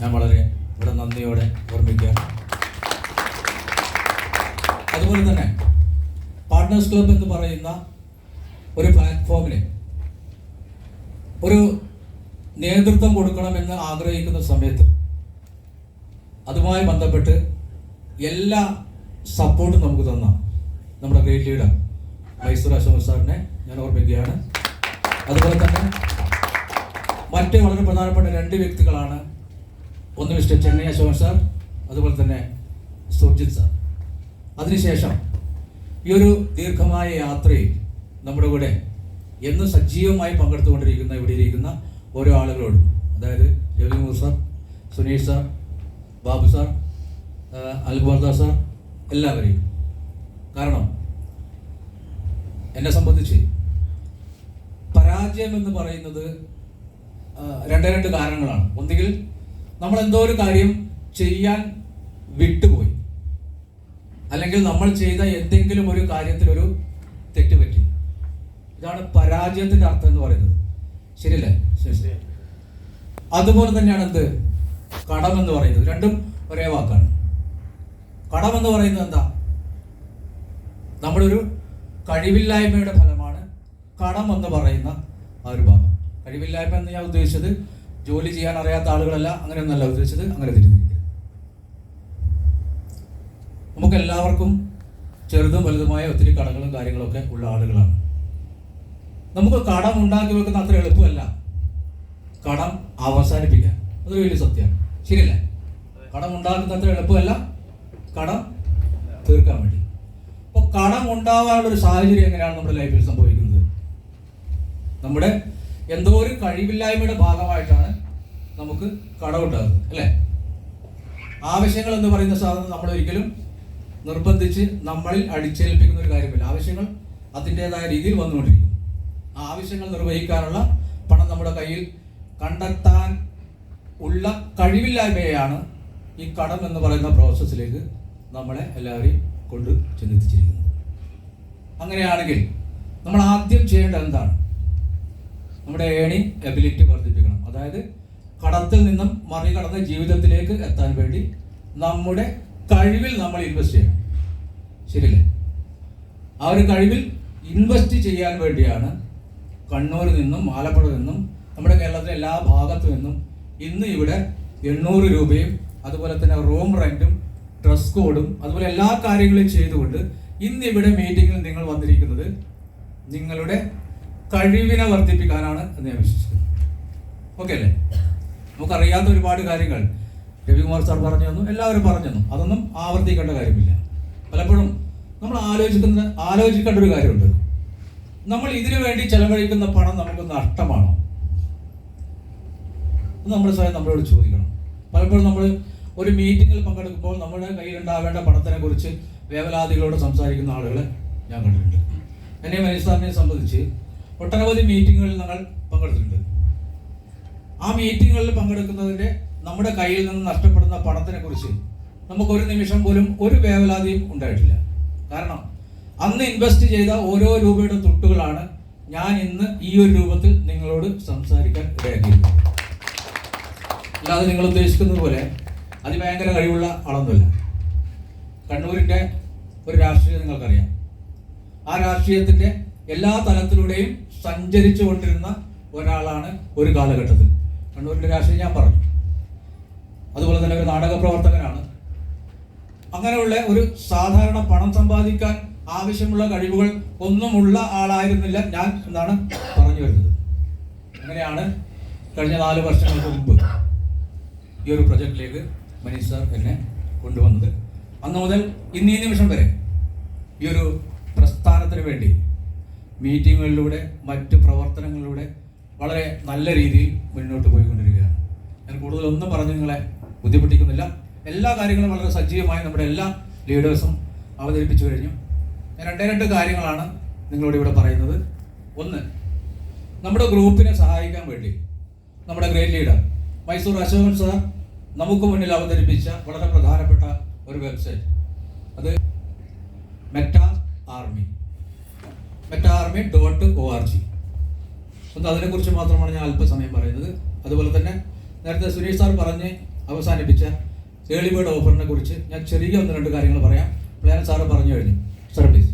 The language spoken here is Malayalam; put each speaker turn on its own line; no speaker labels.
ഞാൻ വളരെ ഇവിടെ നന്ദിയോടെ ഓർമ്മിക്കുകയാണ്. അതുപോലെ തന്നെ പാർട്ട്നേഴ്സ് ക്ലബ് എന്ന് പറയുന്ന ഒരു പ്ലാറ്റ്ഫോമിന് ഒരു നേതൃത്വം കൊടുക്കണമെന്ന് ആഗ്രഹിക്കുന്ന സമയത്ത് അതുമായി ബന്ധപ്പെട്ട് എല്ലാ സപ്പോർട്ടും നമുക്ക് തന്ന നമ്മുടെ ഗ്രേറ്റ് ലീഡർ മൈസൂർ അശോക് സാറിനെ ഞാൻ ഓർമ്മിക്കുകയാണ്. അതുപോലെ തന്നെ മറ്റ് വളരെ പ്രധാനപ്പെട്ട 2 വ്യക്തികളാണ്. ഒന്ന് മിസ്റ്റർ ചെന്നൈ അശോക് സാർ, അതുപോലെ തന്നെ സുർജിത് സാർ. അതിനുശേഷം ഈ ഒരു ദീർഘമായ യാത്രയിൽ നമ്മുടെ കൂടെ എന്ന് സജീവമായി പങ്കെടുത്തുകൊണ്ടിരിക്കുന്ന ഇവിടെ ഇരിക്കുന്ന ഓരോ ആളുകളോടും, അതായത് Ravikumar sir, Suneesh sir, Babu sir, അൽബർദ സാർ, എല്ലാവരെയും. കാരണം എന്നെ സംബന്ധിച്ച് പരാജയം എന്ന് പറയുന്നത് രണ്ട് കാരണങ്ങളാണ്. ഒന്നുകിൽ നമ്മൾ എന്തോ ഒരു കാര്യം ചെയ്യാൻ വിട്ടുപോയി, അല്ലെങ്കിൽ നമ്മൾ ചെയ്ത എന്തെങ്കിലും ഒരു കാര്യത്തിലൊരു തെറ്റുപറ്റി. ഇതാണ് പരാജയത്തിന്റെ അർത്ഥം എന്ന് പറയുന്നത്. ശരിയല്ലേ? ശരി. അതുപോലെ തന്നെയാണ് എന്ത് കടം എന്ന് പറയുന്നത്. രണ്ടും ഒരേ വാക്കാണ്. കടം എന്ന് പറയുന്നത് എന്താ? നമ്മുടെ ഒരു കഴിവില്ലായ്മയുടെ ഫലമാണ് കടം എന്ന് പറയുന്ന ആ ഒരു ഭാഗം. കഴിവില്ലായ്മ എന്ന് ഞാൻ ഉദ്ദേശിച്ചത് ജോലി ചെയ്യാൻ അറിയാത്ത ആളുകളല്ല, അങ്ങനെയൊന്നല്ല ഉദ്ദേശിച്ചത്. അങ്ങനെ തിരിഞ്ഞിരിക്കുക. നമുക്ക് എല്ലാവർക്കും ചെറുതും വലുതുമായ ഒത്തിരി കടങ്ങളും കാര്യങ്ങളൊക്കെ ഉള്ള ആളുകളാണ്. നമുക്ക് കടം ഉണ്ടാക്കി വെക്കുന്ന അത്ര എളുപ്പമല്ല കടം അവസാനിപ്പിക്കാൻ. അതൊരു വലിയ സത്യമാണ്. ശരിയല്ലേ? കടം ഉണ്ടാക്കുന്ന അത്ര എളുപ്പമല്ല കടം തീർക്കാൻ വേണ്ടി. അപ്പോൾ കടം ഉണ്ടാവാനുള്ള ഒരു സാഹചര്യം എങ്ങനെയാണ് നമ്മുടെ ലൈഫിൽ സംഭവിക്കുന്നത്? നമ്മുടെ എന്തോ ഒരു കഴിവില്ലായ്മയുടെ ഭാഗമായിട്ടാണ് നമുക്ക് കടം ഉണ്ടാകുന്നത്, അല്ലേ? ആവശ്യങ്ങൾ എന്ന് പറയുന്ന സാധനം നമ്മൾ ഒരിക്കലും നിർബന്ധിച്ച് നമ്മളിൽ അടിച്ചേൽപ്പിക്കുന്ന ഒരു കാര്യമില്ല. ആവശ്യങ്ങൾ അതിൻ്റെതായ രീതിയിൽ വന്നുകൊണ്ടിരിക്കും. ആ ആവശ്യങ്ങൾ നിർവഹിക്കാനുള്ള പണം നമ്മുടെ കയ്യിൽ കണ്ടെത്താൻ ഉള്ള കഴിവില്ലായ്മയാണ് ഈ കടം എന്ന് പറയുന്ന പ്രോസസ്സിലേക്ക് നമ്മളെ എല്ലാവരെയും കൊണ്ട് ചെന്നെത്തിച്ചിരിക്കുന്നത്. അങ്ങനെയാണെങ്കിൽ നമ്മൾ ആദ്യം ചെയ്യേണ്ടത് എന്താണ്? നമ്മുടെ ഏണിംഗ് എബിലിറ്റി വർദ്ധിപ്പിക്കണം. അതായത് കടത്തിൽ നിന്നും മറികടന്ന ജീവിതത്തിലേക്ക് എത്താൻ വേണ്ടി നമ്മുടെ കഴിവിൽ നമ്മൾ ഇൻവെസ്റ്റ് ചെയ്യണം. ശരിയല്ലേ? ആ ഒരു കഴിവിൽ ഇൻവെസ്റ്റ് ചെയ്യാൻ വേണ്ടിയാണ് കണ്ണൂരിൽ നിന്നും ആലപ്പുഴയിൽ നിന്നും നമ്മുടെ കേരളത്തിലെ എല്ലാ ഭാഗത്തു നിന്നും ഇന്ന് ഇവിടെ 800 രൂപയും അതുപോലെ തന്നെ റൂം റെന്റും ഡ്രസ് കോഡും അതുപോലെ എല്ലാ കാര്യങ്ങളും ചെയ്തുകൊണ്ട് ഇന്ന് ഇവിടെ മീറ്റിങ്ങിൽ നിങ്ങൾ വന്നിരിക്കുന്നത് നിങ്ങളുടെ കഴിവിനെ വർദ്ധിപ്പിക്കാനാണ് എന്ന് ഞാൻ വിശ്വസിക്കുന്നു. ഓക്കെ അല്ലേ? നമുക്കറിയാത്ത ഒരുപാട് കാര്യങ്ങൾ രവികുമാർ സാർ പറഞ്ഞു തന്നു, എല്ലാവരും പറഞ്ഞു തന്നു. അതൊന്നും ആവർത്തിക്കേണ്ട കാര്യമില്ല. പലപ്പോഴും നമ്മൾ ആലോചിക്കേണ്ട ഒരു കാര്യമുണ്ട്. നമ്മൾ ഇതിനു വേണ്ടി ചെലവഴിക്കുന്ന പണം നമുക്ക് നഷ്ടമാണോ? നമ്മൾ സ്വയം നമ്മളോട് ചോദിക്കണം. പലപ്പോഴും നമ്മൾ ഒരു മീറ്റിങ്ങിൽ പങ്കെടുക്കുമ്പോൾ നമ്മുടെ കയ്യിലുണ്ടാവേണ്ട പണത്തിനെ കുറിച്ച് വേവലാതികളോട് സംസാരിക്കുന്ന ആളുകളെ ഞാൻ കണ്ടിട്ടുണ്ട്. എന്നെ മനീഷ് സാറിനെ സംബന്ധിച്ച് ഒട്ടനവധി മീറ്റിങ്ങുകളിൽ ഞങ്ങൾ പങ്കെടുത്തിട്ടുണ്ട്. ആ മീറ്റിങ്ങുകളിൽ പങ്കെടുക്കുന്നതിൻ്റെ നമ്മുടെ കയ്യിൽ നിന്ന് നഷ്ടപ്പെടുന്ന പണത്തിനെ കുറിച്ച് നമുക്കൊരു നിമിഷം പോലും ഒരു വേവലാതിയും ഉണ്ടായിട്ടില്ല. കാരണം അന്ന് ഇൻവെസ്റ്റ് ചെയ്ത ഓരോ രൂപയുടെ തുട്ടുകളാണ് ഞാൻ ഇന്ന് ഈ ഒരു രൂപത്തിൽ നിങ്ങളോട് സംസാരിക്കാൻ ഇടയാക്കിയിരുന്നത്. അല്ലാതെ നിങ്ങൾ ഉദ്ദേശിക്കുന്നത് പോലെ അതിഭയങ്കര കഴിവുള്ള ആളൊന്നുമല്ല. കണ്ണൂരിൻ്റെ ഒരു രാഷ്ട്രീയം നിങ്ങൾക്കറിയാം. ആ രാഷ്ട്രീയത്തിൻ്റെ എല്ലാ തലത്തിലൂടെയും സഞ്ചരിച്ചു കൊണ്ടിരുന്ന ഒരാളാണ് ഒരു കാലഘട്ടത്തിൽ. കണ്ണൂരിൻ്റെ രാഷ്ട്രീയം ഞാൻ പറഞ്ഞു. അതുപോലെ തന്നെ ഒരു നാടക പ്രവർത്തകനാണ്. അങ്ങനെയുള്ള ഒരു സാധാരണ പണം സമ്പാദിക്കാൻ ആവശ്യമുള്ള കഴിവുകൾ ഒന്നുമുള്ള ആളായിരുന്നില്ല ഞാൻ എന്നാണ് പറഞ്ഞു വരുന്നത്. അങ്ങനെയാണ് കഴിഞ്ഞ 4 വർഷങ്ങൾക്ക് മുമ്പ് ഈ ഒരു പ്രൊജക്റ്റിലേക്ക് മനീഷ് സാർ എന്നെ കൊണ്ടുവന്നത്. അന്ന് മുതൽ ഇന്നീ നിമിഷം വരെ ഈ ഒരു പ്രസ്ഥാനത്തിന് വേണ്ടി മീറ്റിങ്ങുകളിലൂടെ മറ്റ് പ്രവർത്തനങ്ങളിലൂടെ വളരെ നല്ല രീതിയിൽ മുന്നോട്ട് പോയിക്കൊണ്ടിരിക്കുകയാണ്. ഞാൻ കൂടുതലൊന്നും പറഞ്ഞ് നിങ്ങളെ ബുദ്ധിമുട്ടിക്കുന്നില്ല. എല്ലാ കാര്യങ്ങളും വളരെ സജീവമായി നമ്മുടെ എല്ലാ ലീഡേഴ്സും അവതരിപ്പിച്ചു കഴിഞ്ഞു. ഞാൻ 2 കാര്യങ്ങളാണ് നിങ്ങളോട് ഇവിടെ പറയുന്നത്. ഒന്ന്, നമ്മുടെ ഗ്രൂപ്പിനെ സഹായിക്കാൻ വേണ്ടി നമ്മുടെ great leader Mysore Ashokan sir നമുക്ക് മുന്നിൽ അവതരിപ്പിച്ച വളരെ പ്രധാനപ്പെട്ട ഒരു വെബ്സൈറ്റ്, അത് metaarmy.org. അതിനെക്കുറിച്ച് മാത്രമാണ് ഞാൻ അല്പസമയം പറയുന്നത്. അതുപോലെ തന്നെ നേരത്തെ സുരേഷ് സാർ പറഞ്ഞ് അവസാനിപ്പിച്ച ഏർലി ബേർഡ് ഓഫറിനെ കുറിച്ച് ഞാൻ ചെറിയ 1-2 കാര്യങ്ങൾ പറയാം. പ്ലാൻ സാറ് പറഞ്ഞു കഴിഞ്ഞു. Sir please.